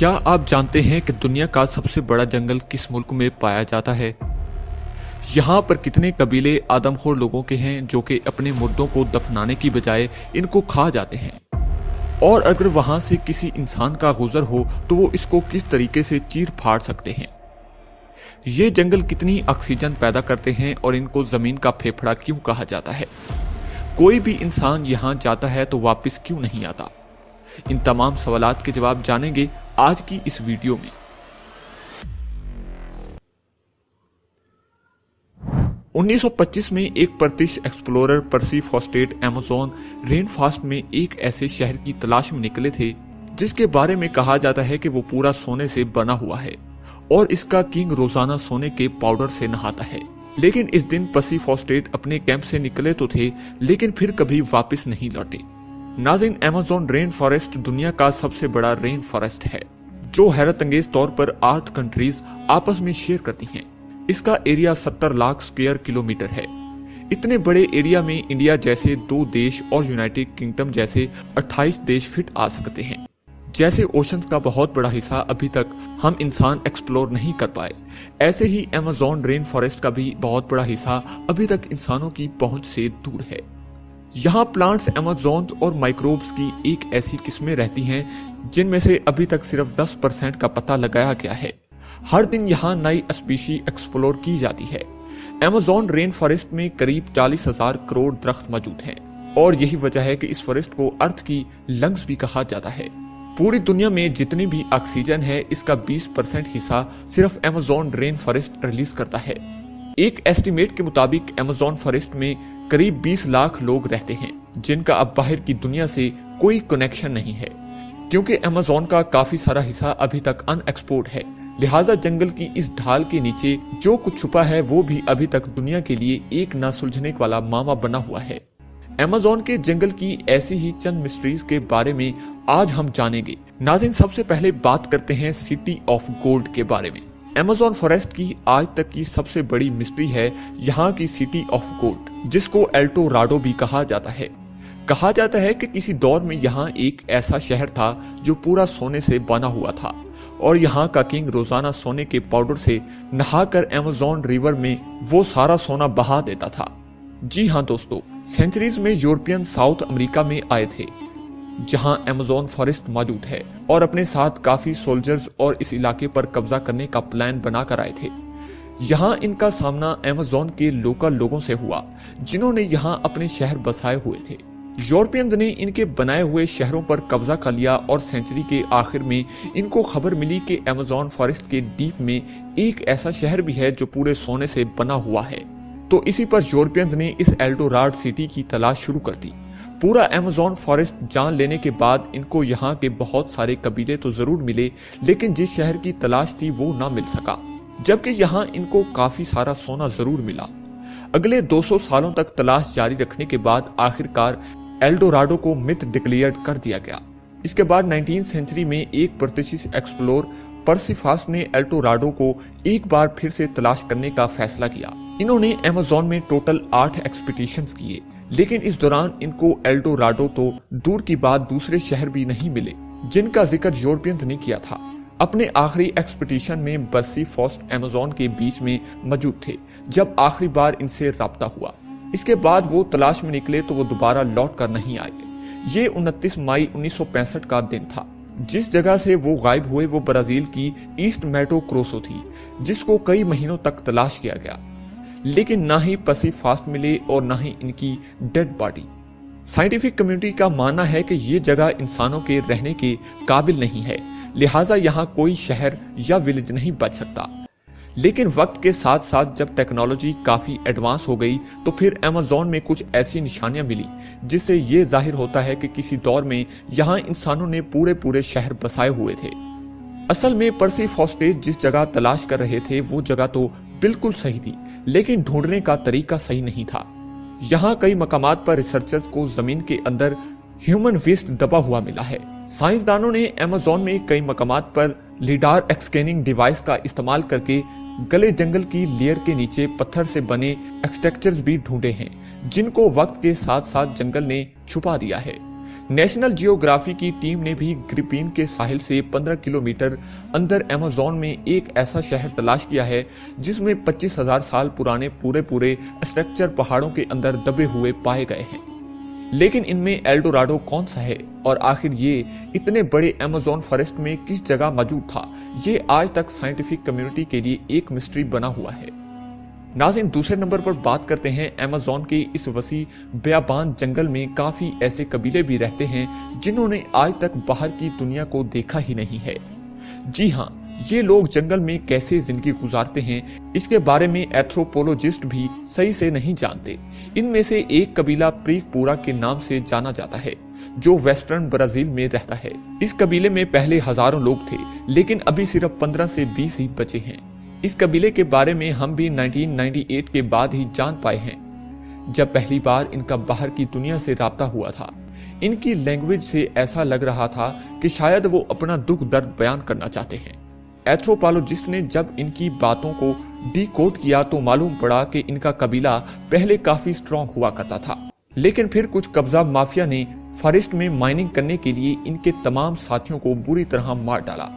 क्या आप जानते हैं कि दुनिया का सबसे बड़ा जंगल किस मुल्क में पाया जाता है? यहाँ पर कितने कबीले आदमखोर लोगों के हैं जो कि अपने मुर्दों को दफनाने की बजाय इनको खा जाते हैं, और अगर वहां से किसी इंसान का गुजर हो तो वो इसको किस तरीके से चीर फाड़ सकते हैं। ये जंगल कितनी ऑक्सीजन पैदा करते हैं और इनको जमीन का फेफड़ा क्यों कहा जाता है। कोई भी इंसान यहाँ जाता है तो वापस क्यों नहीं आता। इन तमाम सवालात के जवाब जानेंगे आज की इस वीडियो में। 1925 में एक ब्रिटिश एक्सप्लोरर पर्सी फॉस्टेट अमेज़न रेन फॉरेस्ट में एक ऐसे शहर की तलाश में निकले थे जिसके बारे में कहा जाता है कि वो पूरा सोने से बना हुआ है और इसका किंग रोजाना सोने के पाउडर से नहाता है। लेकिन इस दिन पर्सी फॉस्टेट अपने कैंप से निकले तो थे, लेकिन फिर कभी वापस नहीं लौटे। नाज़रीन, अमेज़न रेन फॉरेस्ट दुनिया का सबसे बड़ा रेन फॉरेस्ट है जो हैरत अंगेज तौर पर 8 कंट्रीज आपस में शेयर करती हैं। इसका एरिया 70 लाख स्क्वायर किलोमीटर है। इतने बड़े एरिया में इंडिया जैसे 2 देश और यूनाइटेड किंगडम जैसे 28 देश फिट आ सकते हैं। जैसे ओशंस का बहुत बड़ा हिस्सा अभी तक हम इंसान एक्सप्लोर नहीं कर पाए, ऐसे ही अमेज़न रेन फॉरेस्ट का भी बहुत बड़ा हिस्सा अभी तक इंसानों की पहुंच से दूर है। यहाँ प्लांट्स, अमेज़न और माइक्रोब्स की एक ऐसी किस्में रहती हैं जिनमें से अभी तक सिर्फ 10% का पता लगाया गया है। हर दिन यहाँ नई स्पीशी एक्सप्लोर की जाती है। अमेज़न रेन फॉरेस्ट में करीब 40,000 करोड़ दरख्त मौजूद हैं और यही वजह है कि इस फॉरेस्ट को अर्थ की लंग्स भी कहा जाता है। पूरी दुनिया में जितनी भी ऑक्सीजन है इसका 20% हिस्सा सिर्फ अमेज़न रेन फॉरेस्ट रिलीज करता है। एक एस्टिमेट के मुताबिक अमेज़न फॉरेस्ट में करीब 20 लाख लोग रहते हैं जिनका अब बाहर की दुनिया से कोई कनेक्शन नहीं है, क्योंकि अमेज़न का काफी सारा हिस्सा अभी तक अनएक्सप्लोर्ड है। लिहाजा जंगल की इस ढाल के नीचे जो कुछ छुपा है वो भी अभी तक दुनिया के लिए एक ना सुलझने वाला मामला बना हुआ है। अमेज़न के जंगल की ऐसी ही चंद मिस्ट्रीज के बारे में आज हम जानेंगे। नाज़रीन, सबसे पहले बात करते हैं सिटी ऑफ गोल्ड के बारे में। अमेज़न फॉरेस्ट की आज तक की सबसे बड़ी मिस्ट्री है यहाँ की सिटी ऑफ गोल्ड, जिसको एल्टोराडो भी कहा जाता है। कहा जाता है कि किसी दौर में यहाँ एक ऐसा शहर था जो पूरा सोने से बना हुआ था और यहाँ का किंग रोजाना सोने के पाउडर से नहाकर अमेज़न रिवर में वो सारा सोना बहा देता था। जी हाँ दोस्तों, सेंचुरीज में यूरोपियन साउथ अमेरिका में आए थे जहां अमेज़न फॉरेस्ट मौजूद है और अपने साथ काफी सोल्जर्स और इस इलाके पर कब्जा करने का प्लान बनाकर आए थे। यहां इनका सामना अमेज़न के लोकल लोगों से हुआ जिन्होंने यहां अपने शहर बसाए हुए थे। यूरोपियंस ने इनके बनाए हुए शहरों पर कब्जा कर लिया और सेंचुरी के आखिर में इनको खबर मिली कि अमेज़न फॉरेस्ट के डीप में एक ऐसा शहर भी है जो पूरे सोने से बना हुआ है। तो इसी पर यूरोपियंस ने इस एल्डोराड सिटी की तलाश शुरू कर दी। पूरा अमेज़न फॉरेस्ट जान लेने के बाद इनको यहाँ के बहुत सारे कबीले तो जरूर मिले, लेकिन जिस शहर की तलाश थी वो ना मिल सका, जबकि यहाँ इनको काफी सारा सोना जरूर मिला। अगले 200 सालों तक तलाश जारी रखने के बाद आखिरकार एल्डोराडो को मिथ डिक्लेयर कर दिया गया। इसके बाद 19वीं सेंचुरी में एक ब्रिटिश एक्सप्लोरर पर्सी फॉस्टेट ने एल्डोराडो को एक बार फिर से तलाश करने का फैसला किया। इन्होंने अमेज़न में टोटल 8 एक्सपीडिशंस किए, लेकिन इस दौरान इनको एल्डोराडो तो दूर की बात दूसरे शहर भी नहीं मिले जिनका जिक्र यूरोपियंस ने किया था। अपने आखिरी एक्सपीडिशन में पर्सी फॉस्टेट अमेज़न के बीच में मौजूद थे जब आखिरी बार इनसे राब्ता हुआ। इसके बाद वो तलाश में निकले तो वो दोबारा लौट कर नहीं आए। ये 29 मई 1965 का दिन था। जिस जगह से वो गायब हुए वो ब्राजील की ईस्ट मैटो क्रोसो थी, जिसको कई महीनों तक तलाश किया गया, लेकिन ना ही पर्सी फॉस्टेट मिले और ना ही इनकी डेड बॉडी। साइंटिफिक कम्युनिटी का मानना है कि ये जगह इंसानों के रहने के काबिल नहीं है, लिहाजा यहाँ कोई शहर या विलेज नहीं बच सकता। लेकिन वक्त के साथ साथ जब टेक्नोलॉजी काफी एडवांस हो गई तो फिर अमेज़न में कुछ ऐसी निशानियां मिली जिससे ये जाहिर होता है कि किसी दौर में यहाँ इंसानों ने पूरे शहर बसाए हुए थे। असल में पर्सी फॉस्टेट जिस जगह तलाश कर रहे थे वो जगह तो बिल्कुल सही थी, लेकिन ढूंढने का तरीका सही नहीं था। यहाँ कई मकामात पर रिसर्चर्स को जमीन के अंदर ह्यूमन वेस्ट दबा हुआ मिला है। साइंसदानों ने अमेज़न में कई मकामात पर लिडार स्कैनिंग डिवाइस का इस्तेमाल करके गले जंगल की लेयर के नीचे पत्थर से बने एक्सट्रैक्चर्स भी ढूंढे हैं जिनको वक्त के साथ साथ जंगल ने छुपा दिया है। नेशनल जियोग्राफी की टीम ने भी फिलीपीन के साहिल से 15 किलोमीटर अंदर अमेज़न में एक ऐसा शहर तलाश किया है जिसमें 25,000 साल पुराने पूरे स्ट्रक्चर पहाड़ों के अंदर दबे हुए पाए गए हैं। लेकिन इनमें एल्डोराडो कौन सा है और आखिर ये इतने बड़े अमेज़न फॉरेस्ट में किस जगह मौजूद था, ये आज तक साइंटिफिक कम्युनिटी के लिए एक मिस्ट्री बना हुआ है। नाज़रीन, दूसरे नंबर पर बात करते हैं अमेज़न के इस वसी बेयाबान जंगल में काफी ऐसे कबीले भी रहते हैं जिन्होंने आज तक बाहर की दुनिया को देखा ही नहीं है। जी हाँ, ये लोग जंगल में कैसे जिंदगी गुजारते हैं इसके बारे में एंथ्रोपोलॉजिस्ट भी सही से नहीं जानते। इनमें से एक कबीला प्रीकपूरा के नाम से जाना जाता है जो वेस्टर्न ब्राजील में रहता है। इस कबीले में पहले हजारों लोग थे लेकिन अभी सिर्फ 15 से 20 ही बचे हैं। इस कबीले के बारे में हम भी 1998 के बाद ही जान पाए हैं जब पहली बार इनका बाहर की दुनिया से राब्ता हुआ था। इनकी लैंग्वेज से ऐसा लग रहा था कि शायद वो अपना दुख दर्द बयान करना चाहते हैं। एंथ्रोपोलॉजिस्ट ने जब इनकी बातों को डिकोड किया तो मालूम पड़ा कि इनका कबीला पहले काफी स्ट्रॉन्ग हुआ करता था, लेकिन फिर कुछ कब्जा माफिया ने फॉरेस्ट में माइनिंग करने के लिए इनके तमाम साथियों को बुरी तरह मार डाला,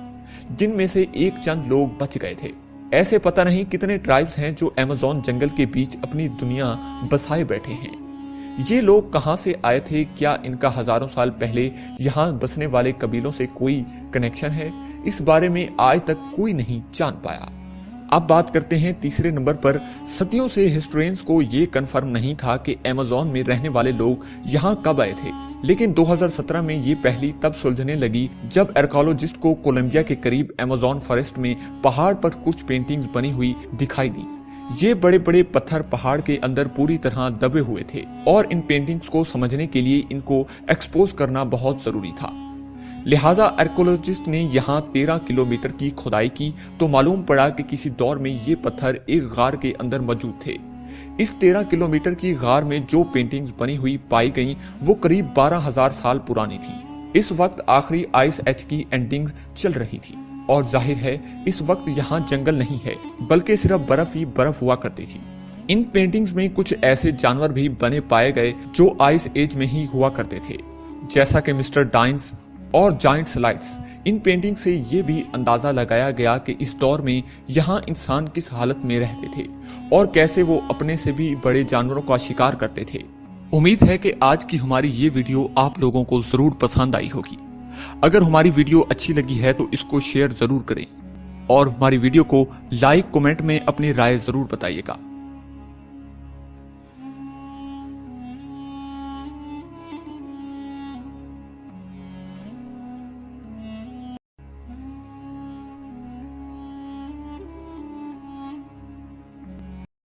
जिनमें से एक चंद लोग बच गए थे। ऐसे पता नहीं कितने ट्राइब्स हैं जो अमेज़न जंगल के बीच अपनी दुनिया बसाए बैठे हैं। ये लोग कहां से आए थे? क्या इनका हजारों साल पहले यहाँ बसने वाले कबीलों से कोई कनेक्शन है? इस बारे में आज तक कोई नहीं जान पाया। अब बात करते हैं तीसरे नंबर पर। सदियों से हिस्टोरियंस को ये कंफर्म नहीं था कि अमेज़न में रहने वाले लोग यहाँ कब आए थे, लेकिन 2017 में ये पहली तब सुलझने लगी जब आर्कियोलॉजिस्ट को कोलंबिया के करीब अमेज़न फॉरेस्ट में पहाड़ पर कुछ पेंटिंग्स बनी हुई दिखाई दी। ये बड़े बड़े पत्थर पहाड़ के अंदर पूरी तरह दबे हुए थे और इन पेंटिंग्स को समझने के लिए इनको एक्सपोज करना बहुत जरूरी था। लिहाजा आर्कियोलॉजिस्ट ने यहाँ 13 किलोमीटर की खुदाई की तो मालूम पड़ा कि किसी दौर में ये पत्थर एक गार के अंदर मौजूद थे। इस 13 किलोमीटर की गार में जो पेंटिंग्स बनी हुई पाई गईं, वो करीब 12,000 साल पुरानी थी। इस वक्त आखिरी आइस एज की एंडिंग्स चल रही थी और जाहिर है इस वक्त यहाँ जंगल नहीं है बल्कि सिर्फ बर्फ ही बर्फ हुआ करती थी। इन पेंटिंग्स में कुछ ऐसे जानवर भी बने पाए गए जो आइस एज में ही हुआ करते थे, जैसा कि मिस्टर डाइन्स और जाइंट स्लाइड्स। इन पेंटिंग से ये भी अंदाजा लगाया गया कि इस दौर में यहाँ इंसान किस हालत में रहते थे और कैसे वो अपने से भी बड़े जानवरों का शिकार करते थे। उम्मीद है कि आज की हमारी ये वीडियो आप लोगों को जरूर पसंद आई होगी। अगर हमारी वीडियो अच्छी लगी है तो इसको शेयर जरूर करें और हमारी वीडियो को लाइक कमेंट में अपनी राय जरूर बताइएगा।